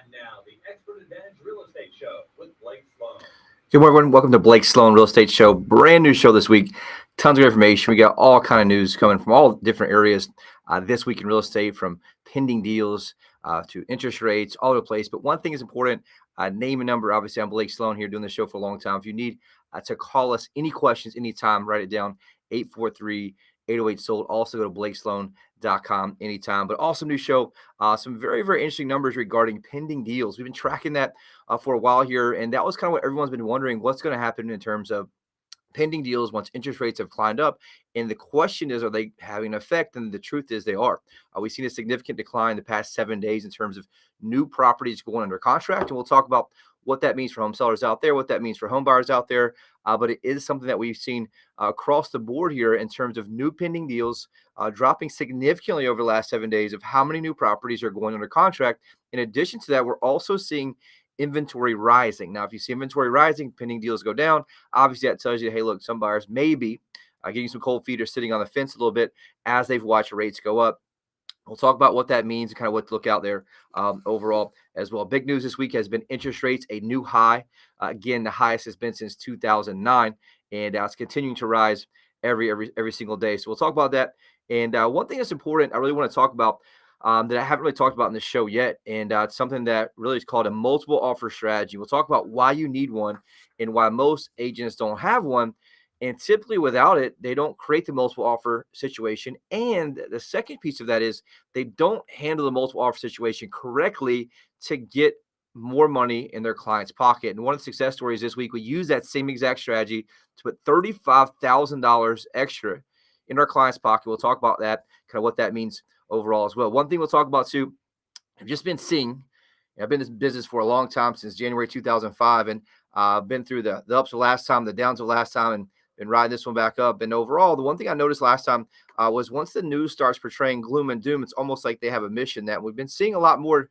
And now, the Expert Advantage Real Estate Show with Blake Sloan. Good morning, everyone. Welcome to Blake Sloan Real Estate Show. Brand new show this week. Tons of information. We got all kind of news coming from all different areas this week in real estate, from pending deals to interest rates, all over the place. But one thing is important: name and number. Obviously, I'm Blake Sloan here, doing the show for a long time. If you need to call us, any questions, anytime, write it down: 843-808-SOLD. Also go to blakesloan.com anytime. But awesome new show. Some very, very interesting numbers regarding pending deals. We've been tracking that for a while here, and that was kind of what everyone's been wondering: what's going to happen in terms of pending deals once interest rates have climbed up. And the question is, are they having an effect? And the truth is they are. We've seen a significant decline the past 7 days in terms of new properties going under contract. And we'll talk about what that means for home sellers out there, what that means for home buyers out there. But it is something that we've seen across the board here in terms of new pending deals dropping significantly over the last 7 days of how many new properties are going under contract. In addition to that, we're also seeing inventory rising. Now, if you see inventory rising, pending deals go down. Obviously, that tells you, hey, look, some buyers may be getting some cold feet or sitting on the fence a little bit as they've watched rates go up. We'll talk about what that means and kind of what to look out there overall as well. Big news this week has been interest rates, a new high. Again, the highest has been since 2009, and it's continuing to rise every single day. So we'll talk about that. And one thing that's important, I really want to talk about that I haven't really talked about in this show yet, and it's something that really is called a multiple offer strategy. We'll talk about why you need one and why most agents don't have one. And typically without it, they don't create the multiple offer situation. And the second piece of that is they don't handle the multiple offer situation correctly to get more money in their client's pocket. And one of the success stories this week, we use that same exact strategy to put $35,000 extra in our client's pocket. We'll talk about that, kind of what that means overall as well. One thing we'll talk about too, I've just been seeing, I've been in this business for a long time, since January 2005, and been through the ups the last time, the downs the last time, and been riding this one back up. And overall, the one thing I noticed last time was once the news starts portraying gloom and doom, it's almost like they have a mission. That we've been seeing a lot more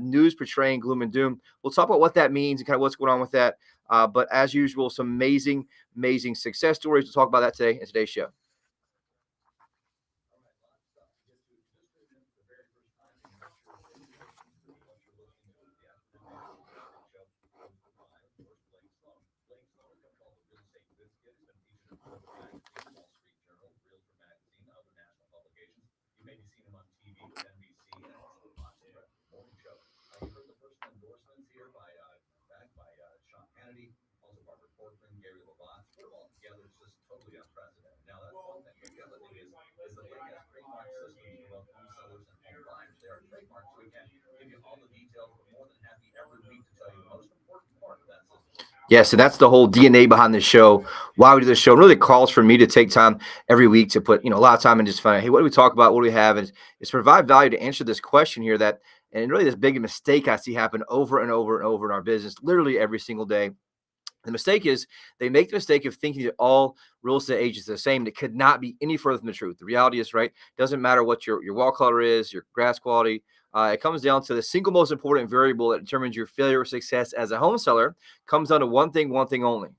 news portraying gloom and doom. We'll talk about what that means and kind of what's going on with that. But as usual, some amazing success stories. We'll talk about that today in today's show. Yes, and that's the whole DNA behind the show. Why we do this show. It really calls for me to take time every week to put, a lot of time and just find out, hey, what do we talk about? What do we have? And it's provide value to answer this question here that, and really this big mistake I see happen over and over and over in our business, literally every single day. The mistake is they make the mistake of thinking that all real estate agents are the same. It could not be any further from the truth. The reality is, right, doesn't matter what your wall color is, your grass quality. It comes down to the single most important variable that determines your failure or success as a home seller. Comes down to one thing only.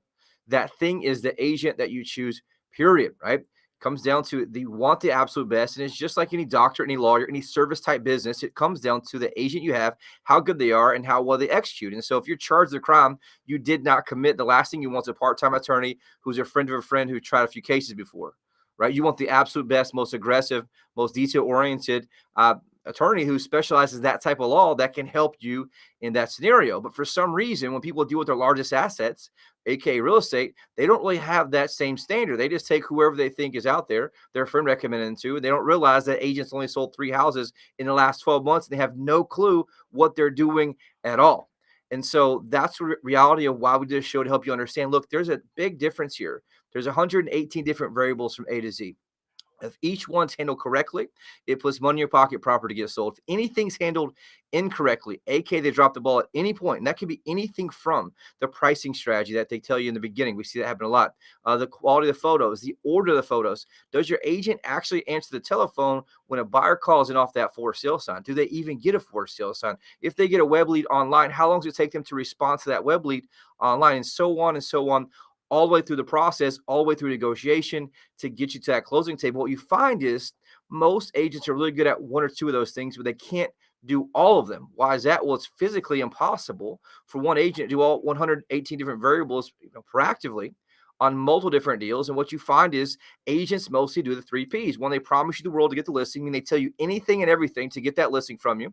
That thing is the agent that you choose, period, right? Comes down to you want the absolute best. And it's just like any doctor, any lawyer, any service type business. It comes down to the agent you have, how good they are, and how well they execute. And so if you're charged with a crime you did not commit, the last thing you want is a part-time attorney who's a friend of a friend who tried a few cases before, right? You want the absolute best, most aggressive, most detail-oriented attorney who specializes in that type of law that can help you in that scenario. But for some reason, when people deal with their largest assets, aka real estate, they don't really have that same standard. They just take whoever they think is out there, their friend recommended them to, and they don't realize that agents only sold 3 houses in the last 12 months. And they have no clue what they're doing at all. And so that's the reality of why we did a show, to help you understand, look, there's a big difference here. There's 118 different variables from A to Z. If each one's handled correctly, it puts money in your pocket, property gets sold. If anything's handled incorrectly, aka they drop the ball at any point, and that could be anything from the pricing strategy that they tell you in the beginning. We see that happen a lot. The quality of the photos, the order of the photos. Does your agent actually answer the telephone when a buyer calls in off that for sale sign? Do they even get a for sale sign? If they get a web lead online, how long does it take them to respond to that web lead online? And so on and so on, all the way through the process, all the way through negotiation to get you to that closing table. What you find is most agents are really good at one or two of those things, but they can't do all of them. Why is that? Well, it's physically impossible for one agent to do all 118 different variables, proactively on multiple different deals. And what you find is agents mostly do the three P's. One, they promise you the world to get the listing, and they tell you anything and everything to get that listing from you,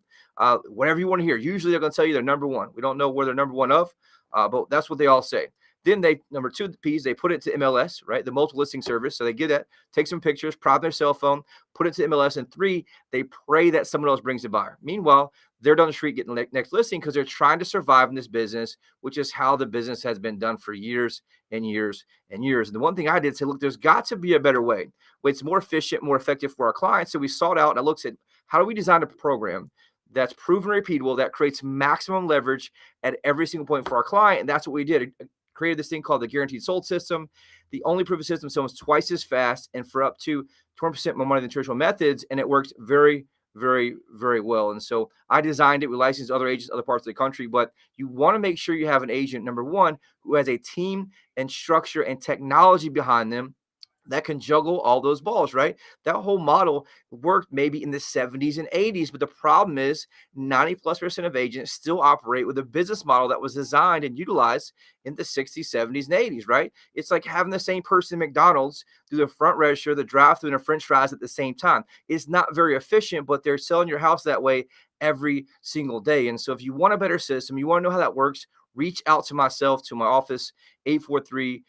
whatever you want to hear. Usually they're going to tell you they're number one. We don't know where they're number one of, but that's what they all say. Then they, number two, the P's, they put it to MLS, right? The multiple listing service. So they get that, take some pictures, prop their cell phone, put it to MLS. And three, they pray that someone else brings the buyer. Meanwhile, they're down the street getting the next listing because they're trying to survive in this business, which is how the business has been done for years and years and years. And the one thing I did say, look, there's got to be a better way. It's more efficient, more effective for our clients. So we sought out and I looked at how do we design a program that's proven repeatable, that creates maximum leverage at every single point for our client. And that's what we did. Created this thing called the guaranteed sold system, the only proven system sells twice as fast and for up to 20% more money than traditional methods. And it works very, very, very well. And so I designed it. We licensed other agents, other parts of the country, but you want to make sure you have an agent, number one, who has a team and structure and technology behind them that can juggle all those balls, right? That whole model worked maybe in the 70s and 80s, but the problem is 90+% of agents still operate with a business model that was designed and utilized in the 60s, 70s, and 80s, right? It's like having the same person at McDonald's do the front register, the drive-through, and the French fries at the same time. It's not very efficient, but they're selling your house that way every single day. And so if you want a better system, you want to know how that works, reach out to myself, to my office, 843-808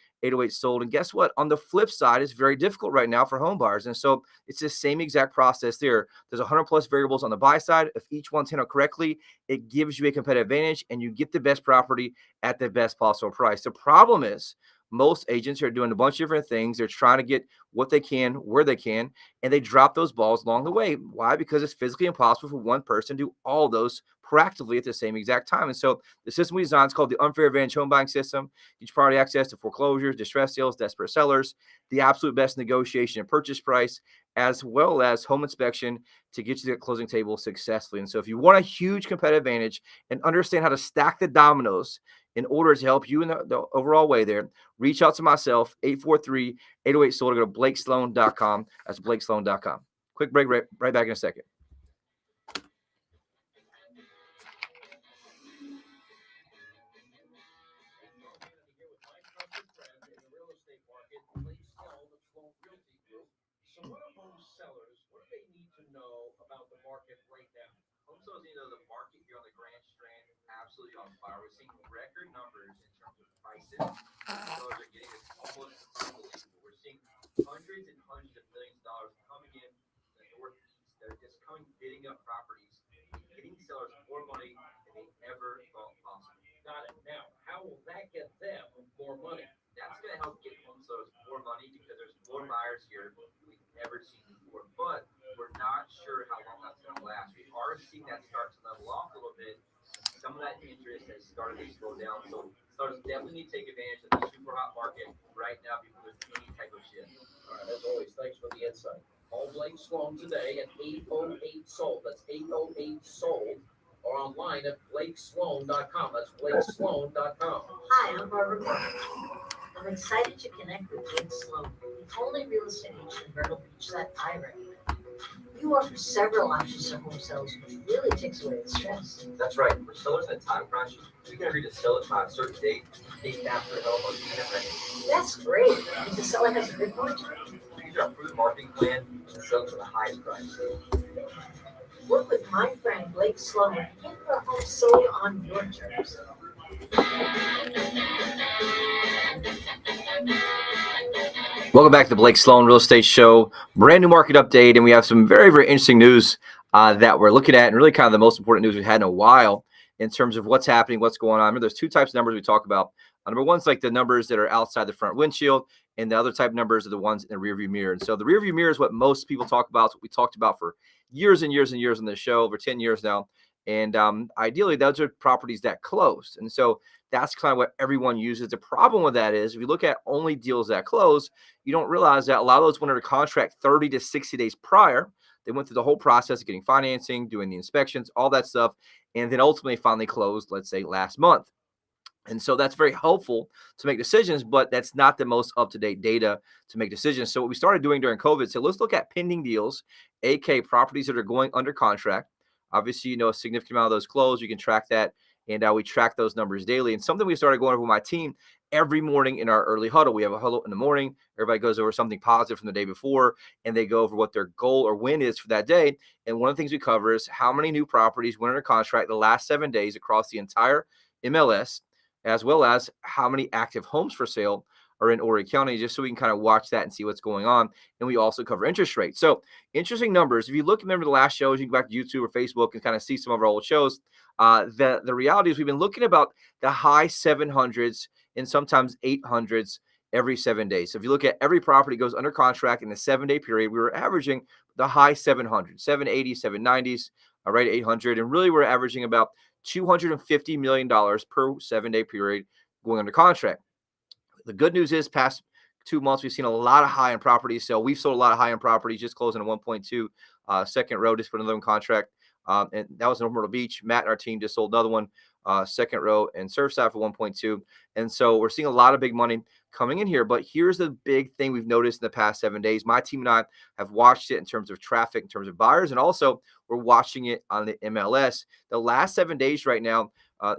sold. And guess what? On the flip side, it's very difficult right now for home buyers. And so it's the same exact process there. There's 100+ variables on the buy side. If each one's handled correctly, it gives you a competitive advantage and you get the best property at the best possible price. The problem is most agents are doing a bunch of different things. They're trying to get what they can, where they can, and they drop those balls along the way. Why? Because it's physically impossible for one person to do all those proactively at the same exact time. And so the system we designed is called the Unfair Advantage Home Buying System. Gives priority access to foreclosures, distress sales, desperate sellers, the absolute best negotiation and purchase price, as well as home inspection to get you to the closing table successfully. And so if you want a huge competitive advantage and understand how to stack the dominoes in order to help you in the overall way there, reach out to myself, 843-808-SOLD, go to blakesloan.com. That's blakesloan.com. Quick break, right back in a second. So what do home sellers, what do they need to know about the market right now? Home sellers need to know the market here on the Grand Strand is absolutely on fire. We're seeing record numbers in terms of prices. Sellers are getting this almost unbelievable. We're seeing hundreds and hundreds of millions of dollars coming in the Northeast. They're just coming bidding up properties, getting sellers more money than they ever thought possible. Got it. Now, how will that get them more money? That's going to help get home sellers more money because there's more buyers here we've never seen before. But we're not sure how long that's going to last. We are seeing that start to level off a little bit. Some of that interest has started to slow down. So sellers definitely need to take advantage of the super hot market right now before there's any type of shift. All right, as always, thanks for the insight. Call Blake Sloan today at 808-SOLD. That's 808-SOLD. Or online at blakesloan.com. That's blakesloan.com. Hi, I'm Barbara Gordon. I'm excited to connect with Blake Sloan, the only real estate agent in Myrtle Beach that I recommend. You offer several options to home sellers, which really takes away the stress. That's right. For sellers in a time crunch, we can agree to sell it by a certain date after help on being ready. That's great. If the seller has a good point, Use our approved marketing plan and sell it for the highest price. work with my friend Blake Sloan and get your home sold on your terms. Welcome back to the Blake Sloan Real Estate Show. Brand new market update, and we have some very, very interesting news that we're looking at, and really kind of the most important news we've had in a while in terms of what's happening, what's going on. There's two types of numbers we talk about. Number one's like the numbers that are outside the front windshield, and the other type of numbers are the ones in the rearview mirror. And so the rearview mirror is what most people talk about. It's what we talked about for years and years and years on this show, over 10 years now. And ideally, those are properties that closed. And so that's kind of what everyone uses. The problem with that is if you look at only deals that close, you don't realize that a lot of those went under contract 30 to 60 days prior. They went through the whole process of getting financing, doing the inspections, all that stuff, and then ultimately finally closed, let's say, last month. And so that's very helpful to make decisions, but that's not the most up-to-date data to make decisions. So what we started doing during COVID, so let's look at pending deals, aka properties that are going under contract, Obviously, a significant amount of those close. You can track that, and we track those numbers daily. And something we started going over with my team every morning in our early huddle. We have a huddle in the morning. Everybody goes over something positive from the day before, and they go over what their goal or win is for that day. And one of the things we cover is how many new properties went under contract the last 7 days across the entire MLS, as well as how many active homes for sale are in Horry County, just so we can kind of watch that and see what's going on. And we also cover interest rates. So interesting numbers. If you remember the last shows, you can go back to YouTube or Facebook and kind of see some of our old shows. The reality is we've been looking about the high 700s and sometimes 800s every 7 days. So if you look at every property goes under contract in the 7-day period, we were averaging the high 700s, 780, 790s, right, 800. And really we're averaging about $250 million per 7-day period going under contract. The good news is past 2 months, we've seen a lot of high-end properties. So we've sold a lot of high-end properties, just closing a 1.2 second row, just put another one contract. And that was in Myrtle Beach. Matt and our team just sold another one, second row and Surfside for 1.2. And so we're seeing a lot of big money coming in here. But here's the big thing we've noticed in the past 7 days. My team and I have watched it in terms of traffic, in terms of buyers, and also we're watching it on the MLS. The last 7 days right now,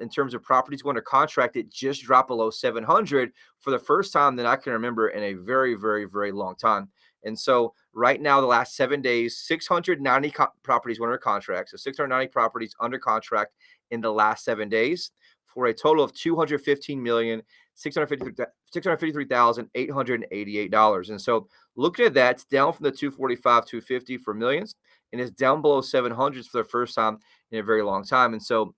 in terms of properties going under contract, it just dropped below 700 for the first time that I can remember in a very, very, very long time. And so right now, the last 7 days, 690 properties went under contract. So 690 properties under contract in the last 7 days for a total of $215,653,888. And so looking at that, it's down from the 245, 250 for millions, and it's down below 700s for the first time in a very long time. And so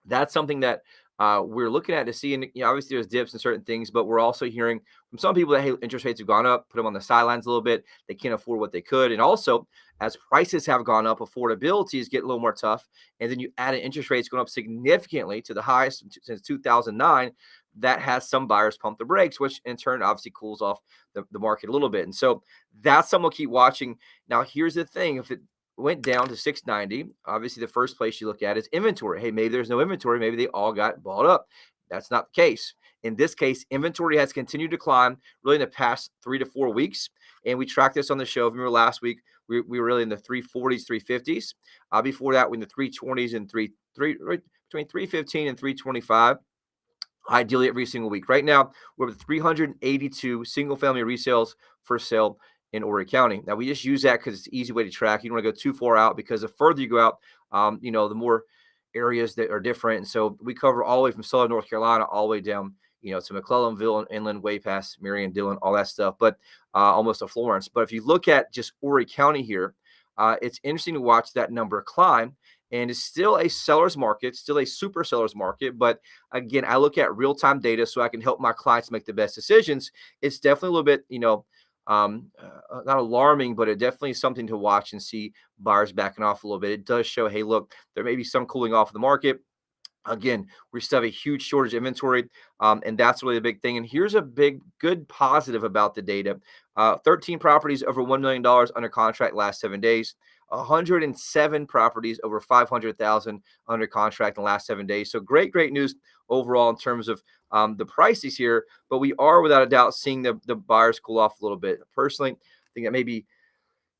that's something that we're looking at to see. And obviously there's dips and certain things, but we're also hearing from some people that, hey, interest rates have gone up, put them on the sidelines a little bit. They can't afford what they could. And also, as prices have gone up, affordability is getting a little more tough. And then you add in interest rates going up significantly to the highest since 2009. That has some buyers pump the brakes, which in turn obviously cools off the market a little bit. And so that's something we'll keep watching. Now, here's the thing. If it went down to 690, obviously the first place you look at is inventory. Hey, maybe there's no inventory. Maybe they all got bought up. That's not the case. In this case, inventory has continued to climb really in the past 3 to 4 weeks. And we tracked this on the show. If you remember last week, we were really in the 340s, 350s. Before that, we're in the 320s and right between 315 and 325. Ideally every single week. Right now, we're with 382 single-family resales for sale in Horry County. Now, we just use that because it's an easy way to track. You don't want to go too far out because the further you go out, the more areas that are different. And so we cover all the way from Southern North Carolina all the way down, to McClellanville and inland, way past Marion, Dillon, all that stuff, but almost to Florence. But if you look at just Horry County here, it's interesting to watch that number climb. And it's still a seller's market, still a super seller's market. But again, I look at real-time data so I can help my clients make the best decisions. It's definitely a little bit, not alarming, but it definitely is something to watch and see buyers backing off a little bit. It does show, hey, look, there may be some cooling off of the market. Again, we still have a huge shortage of inventory, and that's really the big thing. And here's a good positive about the data. 13 properties over $1 million under contract last 7 days. 107 properties over 500,000 under contract in the last 7 days. So great news overall in terms of the prices here. But we are without a doubt seeing the buyers cool off a little bit. Personally, I think that maybe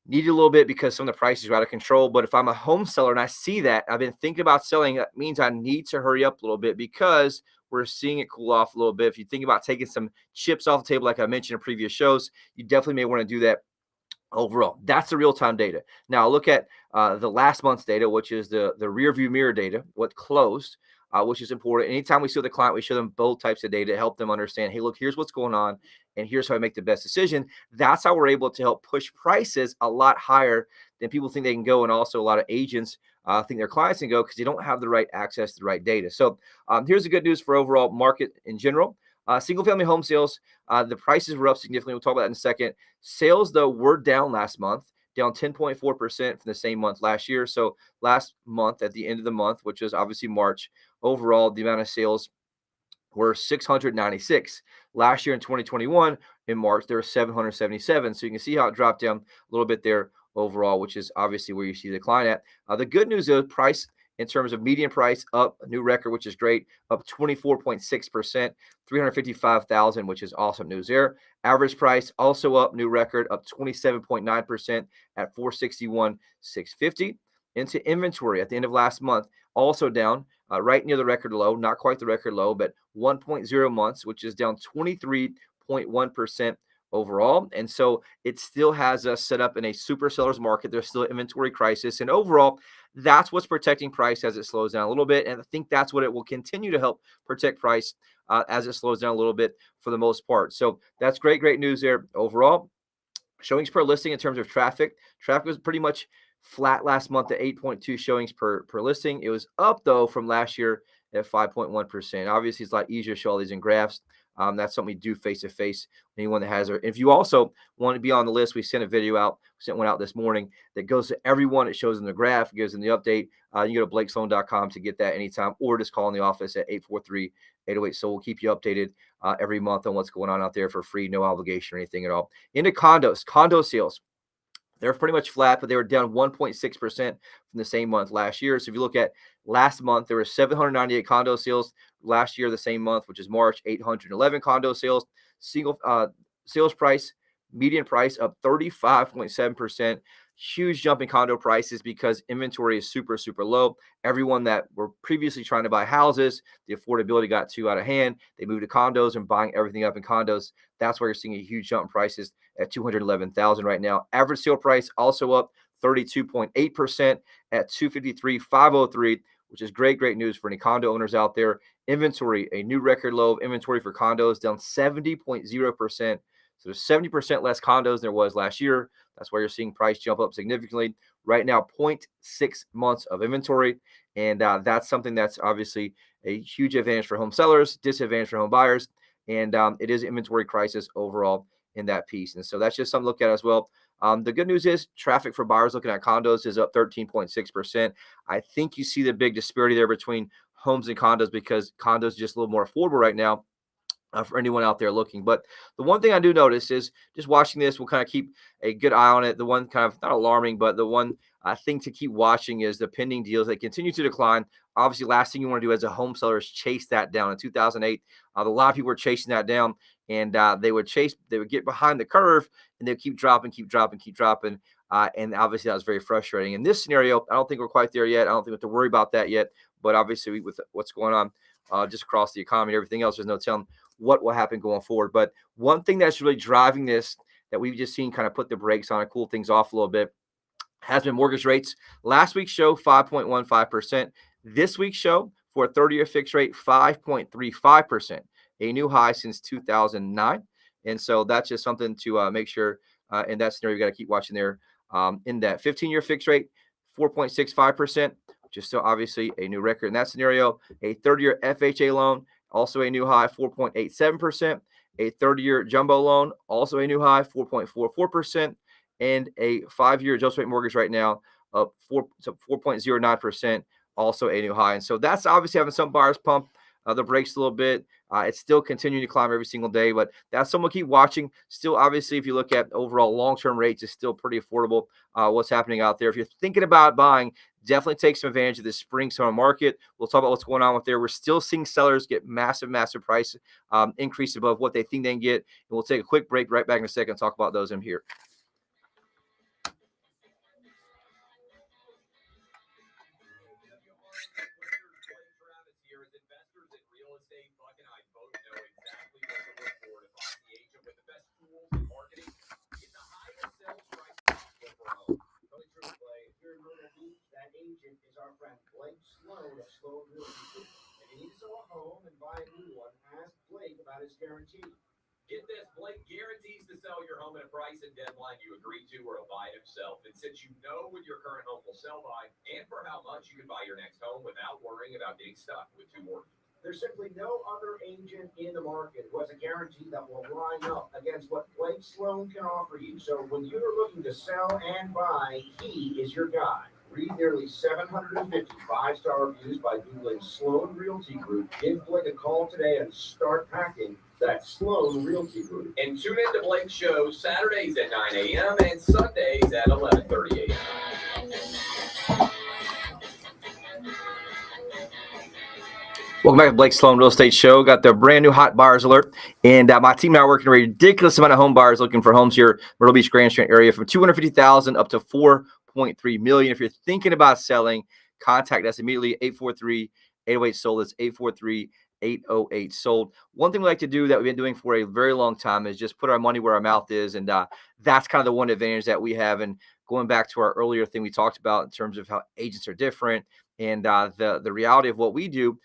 needed a little bit because some of the prices are out of control. But if I'm a home seller and I see that, I've been thinking about selling, that means I need to hurry up a little bit because we're seeing it cool off a little bit. If you think about taking some chips off the table, like I mentioned in previous shows, you definitely may want to do that. Overall, that's the real-time data. Now, look at the last month's data, which is the rear view mirror data, what closed, which is important. Anytime we see the client, we show them both types of data to help them understand, hey, look, here's what's going on, and here's how I make the best decision. That's how we're able to help push prices a lot higher than people think they can go, and also a lot of agents think their clients can go because they don't have the right access to the right data. So here's the good news for overall market in general. Single-family home sales, the prices were up significantly. We'll talk about that in a second. Sales, though, were down last month, down 10.4% from the same month last year. So last month, at the end of the month, which was obviously March, overall, the amount of sales were 696. Last year in 2021, in March, there were 777. So you can see how it dropped down a little bit there overall, which is obviously where you see the decline at. The good news is price in terms of median price up, a new record, which is great, up 24.6%, 355,000, which is awesome news there. Average price also up, new record, up 27.9% at 461,650. into inventory at the end of last month, also down right near the record low, not quite the record low, but 1.0 months, which is down 23.1% overall. And so it still has us set up in a super seller's market. There's still an inventory crisis. And overall, that's what's protecting price as it slows down a little bit. And I think that's what it will continue to help protect price as it slows down a little bit for the most part. So that's great news there overall. Showings per listing in terms of traffic. Traffic was pretty much flat last month at 8.2 showings per listing. It was up, though, from last year at 5.1%. Obviously, it's a lot easier to show all these in graphs. That's something we do face-to-face. Anyone that has, if you also want to be on the list, we sent a video out, sent one out this morning that goes to everyone. It shows in the graph, gives them the update. You go to blakesloan.com to get that anytime, or just call in the office at 843-808. So we'll keep you updated every month on what's going on out there for free, no obligation or anything at all. Into condos, condo sales. They're pretty much flat, but they were down 1.6% from the same month last year. So if you look at last month, there were 798 condo sales. Last year, the same month, which is March, 811 condo sales. Single sales price, median price up 35.7%. Huge jump in condo prices because inventory is super low. Everyone that were previously trying to buy houses, the affordability got too out of hand. They moved to condos and buying everything up in condos. That's why you're seeing a huge jump in prices at $211,000 right now. Average sale price also up 32.8% at $253,503, which is great news for any condo owners out there. Inventory, a new record low of inventory for condos, down 70.0%. So there's 70% less condos than there was last year. That's why you're seeing price jump up significantly. Right now, 0.6 months of inventory. And that's something that's obviously a huge advantage for home sellers, disadvantage for home buyers. And it is an inventory crisis overall in that piece. And so that's just something to look at as well. The good news is traffic for buyers looking at condos is up 13.6%. I think you see the big disparity there between homes and condos because condos are just a little more affordable right now. For anyone out there looking. But the one thing I do notice is just watching this, we'll kind of keep a good eye on it. The one kind of not alarming, but the one thing to keep watching is the pending deals. They continue to decline. Obviously, last thing you want to do as a home seller is chase that down. In 2008, a lot of people were chasing that down, and they would get behind the curve, and they'd keep dropping. And obviously, that was very frustrating. In this scenario, I don't think we're quite there yet. I don't think we have to worry about that yet. But obviously, with what's going on just across the economy and everything else, there's no telling what will happen going forward. But one thing that's really driving this that we've just seen kind of put the brakes on and cool things off a little bit has been mortgage rates. Last week's show, 5.15%. This week's show for a 30-year fixed rate, 5.35%, a new high since 2009. And so that's just something to make sure in that scenario, you got to keep watching there. In that 15-year fixed rate, 4.65%, which is still obviously a new record in that scenario. A 30-year FHA loan, also a new high, 4.87%. A 30-year jumbo loan, also a new high, 4.44%. And a 5-year adjustable rate mortgage right now up 4.09%, also a new high. And so that's obviously having some buyers pump the brakes a little bit. It's still continuing to climb every single day, but that's something we'll keep watching. Still, obviously, if you look at overall long-term rates, it's still pretty affordable what's happening out there. If you're thinking about buying, definitely take some advantage of this spring-summer market. We'll talk about what's going on with there. We're still seeing sellers get massive price increase above what they think they can get. And we'll take a quick break right back in a second and talk about those in here. That agent is our friend Blake Sloan of Sloan Realty Group. If you need to sell a home and buy a new one, ask Blake about his guarantee. Get this, Blake guarantees to sell your home at a price and deadline you agree to, or he'll buy it himself. And since you know when your current home will sell by and for how much, you can buy your next home without worrying about getting stuck with two mortgages. There's simply no other agent in the market who has a guarantee that will line up against what Blake Sloan can offer you. So when you're looking to sell and buy, he is your guy. Read nearly 750 five-star reviews by Googling Sloan Realty Group. Give Blake a call today and start packing. That's Sloan Realty Group. And tune in to Blake's show Saturdays at 9 a.m. and Sundays at 11:30 a.m. Welcome back to Blake Sloan Real Estate Show. Got the brand new hot buyers alert. And my team and I are working a ridiculous amount of home buyers looking for homes here, Myrtle Beach, Grand Strand area from $250,000 up to $4.5 1.3 million. If you're thinking about selling, contact us immediately. 843-808 sold. That's 843-808 sold. One thing we like to do that we've been doing for a very long time is just put our money where our mouth is, and that's kind of the one advantage that we have. And going back to our earlier thing we talked about in terms of how agents are different, and the reality of what we do,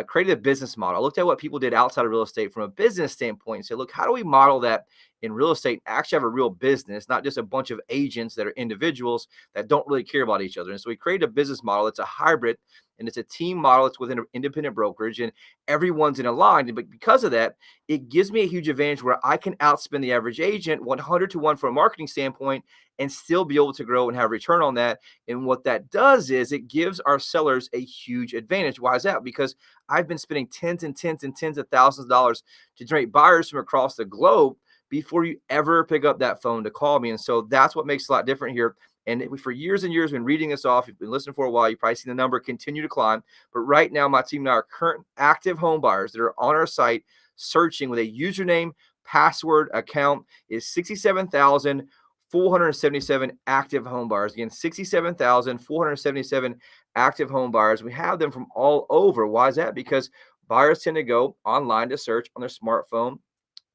created a business model. I looked at what people did outside of real estate from a business standpoint and said, look, how do we model that in real estate, actually have a real business, not just a bunch of agents that are individuals that don't really care about each other. And so we created a business model. It's a hybrid, and it's a team model. It's within an independent brokerage, and everyone's in a line. But because of that, it gives me a huge advantage where I can outspend the average agent 100 to 1 from a marketing standpoint and still be able to grow and have return on that. And what that does is it gives our sellers a huge advantage. Why is that? Because I've been spending tens and tens and tens of thousands of dollars to generate buyers from across the globe before you ever pick up that phone to call me. And so that's what makes it a lot different here. And for years and years, been reading this off. You've been listening for a while. You've probably seen the number continue to climb. But right now, my team and I are current active home buyers that are on our site searching with a username, password, account is 67,477 active home buyers. Again, 67,477 active home buyers. We have them from all over. Why is that? Because buyers tend to go online to search on their smartphone,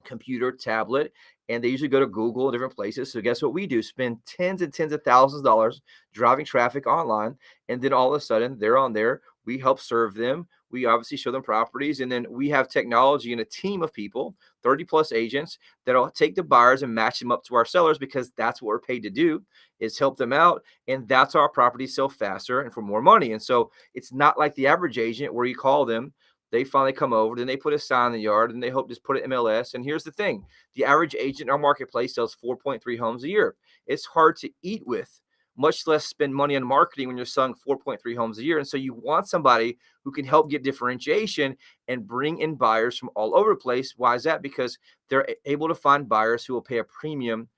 computer, tablet, and they usually go to Google and different places. So guess what we do? Spend tens and tens of thousands of dollars driving traffic online, and then all of a sudden they're on there. We help serve them. We obviously show them properties, and then we have technology and a team of people, 30 plus agents, that'll take the buyers and match them up to our sellers, because that's what we're paid to do, is help them out. And that's how our properties sell faster and for more money. And so it's not like the average agent where you call them, they finally come over, then they put a sign in the yard, and they hope just put it MLS. And here's the thing. The average agent in our marketplace sells 4.3 homes a year. It's hard to eat with, much less spend money on marketing when you're selling 4.3 homes a year. And so you want somebody who can help get differentiation and bring in buyers from all over the place. Why is that? Because they're able to find buyers who will pay a premium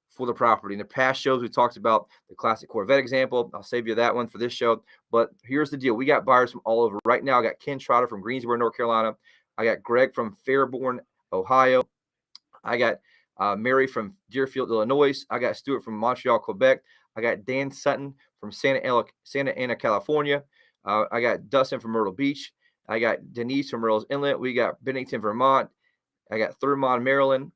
for the property. In the past shows, we talked about the classic Corvette example. I'll save you that one for this show. But here's the deal. We got buyers from all over. Right now, I got Ken Trotter from Greensboro, North Carolina. I got Greg from Fairborn, Ohio. I got Mary from Deerfield, Illinois. I got Stuart from Montreal, Quebec. I got Dan Sutton from Santa Ana, California. I got Dustin from Myrtle Beach. I got Denise from Myrtle's Inlet. We got Bennington, Vermont. I got Thurmont, Maryland.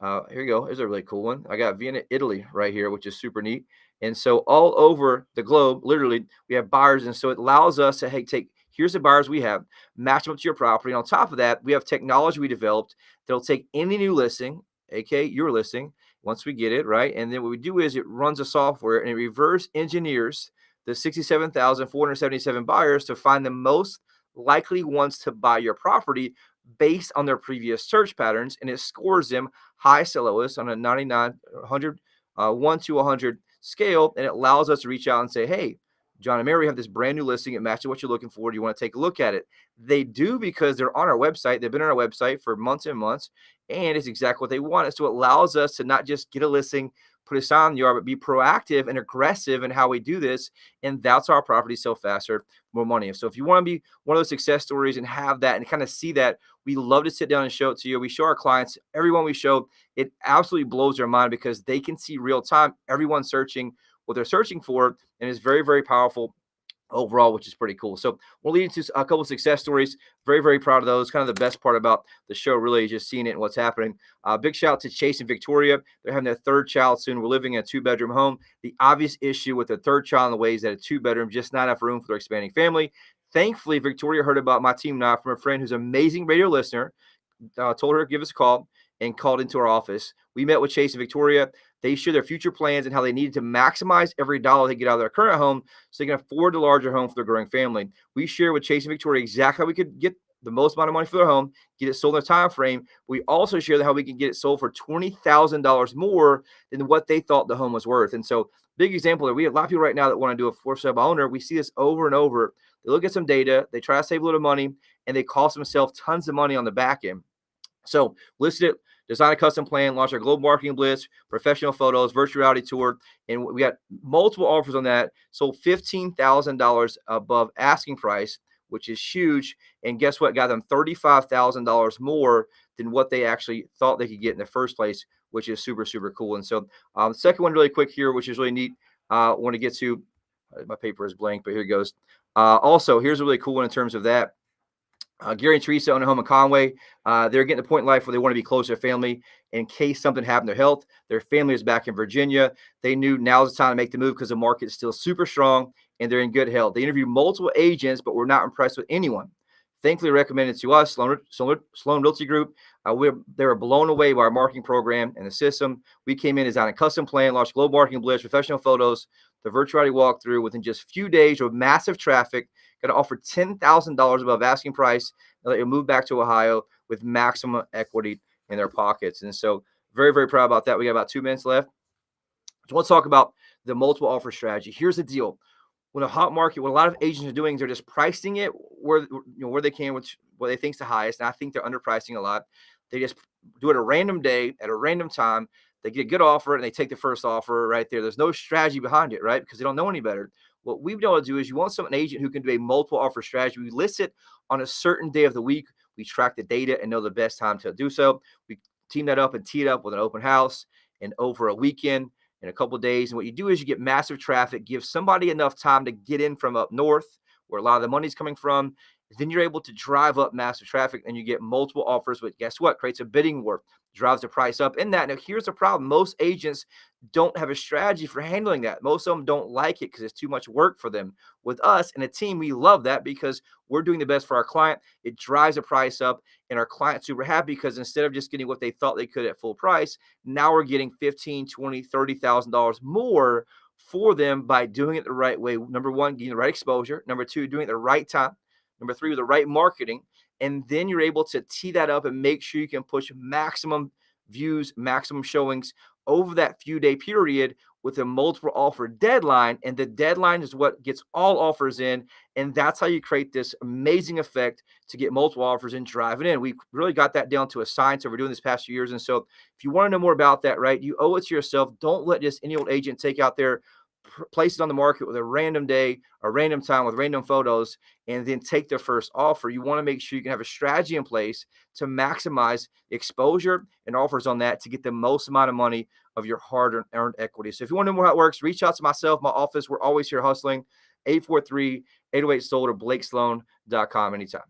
Here you go. Here's a really cool one. I got Vienna, Italy right here, which is super neat. And so all over the globe, literally, we have buyers. And so it allows us to, hey, here's the buyers we have, match them up to your property. And on top of that, we have technology we developed that'll take any new listing, aka your listing, once we get it, right? And then what we do is it runs a software and it reverse engineers the 67,477 buyers to find the most likely ones to buy your property based on their previous search patterns, and it scores them highest to lowest on a 99, 100, 1 to 100 scale, and it allows us to reach out and say, hey, John and Mary have this brand new listing. It matches what you're looking for. Do you want to take a look at it? They do, because they're on our website. They've been on our website for months and months, and it's exactly what they want. And so it allows us to not just get a listing, put a sign on the yard, but be proactive and aggressive in how we do this. And that's how our properties sell faster, more money. So if you want to be one of those success stories and have that and kind of see that, we love to sit down and show it to you. We show our clients, everyone we show, it absolutely blows their mind because they can see real time, everyone searching what they're searching for. And it's very, very powerful overall, which is pretty cool. So we'll lead into a couple of success stories. Very, very proud of those. Kind of the best part about the show, really, is just seeing it and what's happening. Big shout out to Chase and Victoria. They're having their third child soon. We're living in a 2-bedroom home. The obvious issue with the third child in the way is that a 2-bedroom, just not enough room for their expanding family. Thankfully, Victoria heard about my team now from a friend who's an amazing radio listener. Told her to give us a call and called into our office. We met with Chase and Victoria. They shared their future plans and how they needed to maximize every dollar they get out of their current home so they can afford a larger home for their growing family. We share with Chase and Victoria exactly how we could get the most amount of money for their home, get it sold in a time frame. We also share how we can get it sold for $20,000 more than what they thought the home was worth. And so, big example there, we have a lot of people right now that want to do a for sale by owner. We see this over and over. They look at some data, they try to save a little money, and they cost themselves tons of money on the back end. So listed it, design a custom plan, launch our global marketing blitz, professional photos, virtual reality tour, and we got multiple offers on that. Sold $15,000 above asking price, which is huge. And guess what? Got them $35,000 more than what they actually thought they could get in the first place, which is super, super cool. And so the second one really quick here, which is really neat. want to get to. My paper is blank, but here it goes. Also, here's a really cool one in terms of that. Gary and Teresa own a home in Conway. They're getting to the point in life where they want to be close to their family in case something happened to their health. Their family is back in Virginia. They knew now's the time to make the move because the market is still super strong and they're in good health. They interviewed multiple agents, but were not impressed with anyone. Thankfully, recommended to us, Sloan Realty Group. They were blown away by our marketing program and the system. We came in, designed a custom plan, launched global marketing blitz, professional photos, the virtual reality walkthrough within just a few days with massive traffic. Got to offer $10,000 above asking price. They'll let you move back to Ohio with maximum equity in their pockets. And so very, very proud about that. We got about 2 minutes left. So let's talk about the multiple offer strategy. Here's the deal. When a hot market, what a lot of agents are doing, they're just pricing it where they can, which what they think is the highest. And I think they're underpricing a lot. They just do it a random day at a random time. They get a good offer and they take the first offer right there. There's no strategy behind it, right? Because they don't know any better. What we've been able to do is you want an agent who can do a multiple offer strategy. We list it on a certain day of the week. We track the data and know the best time to do so. We team that up and tee it up with an open house and over a weekend in a couple of days. And what you do is you get massive traffic, give somebody enough time to get in from up north where a lot of the money's coming from. Then you're able to drive up massive traffic and you get multiple offers, but guess what? Creates a bidding war, drives the price up in that. Now, here's the problem. Most agents don't have a strategy for handling that. Most of them don't like it because it's too much work for them. With us and a team, we love that because we're doing the best for our client. It drives the price up and our client's super happy because instead of just getting what they thought they could at full price, now we're getting $15,000, $20,000, $30,000 more for them by doing it the right way. Number one, getting the right exposure. Number two, doing it the right time. Number three, with the right marketing. And then you're able to tee that up and make sure you can push maximum views, maximum showings over that few day period with a multiple offer deadline. And the deadline is what gets all offers in. And that's how you create this amazing effect to get multiple offers and drive it in. We've really got that down to a science over doing this past few years. And so if you want to know more about that, right, you owe it to yourself. Don't let just any old agent take out there, place it on the market with a random day, a random time with random photos, and then take their first offer. You want to make sure you can have a strategy in place to maximize exposure and offers on that to get the most amount of money of your hard-earned equity. So if you want to know more how it works, reach out to myself, my office. We're always here hustling. 843-808-SOLD or BlakeSloan.com anytime.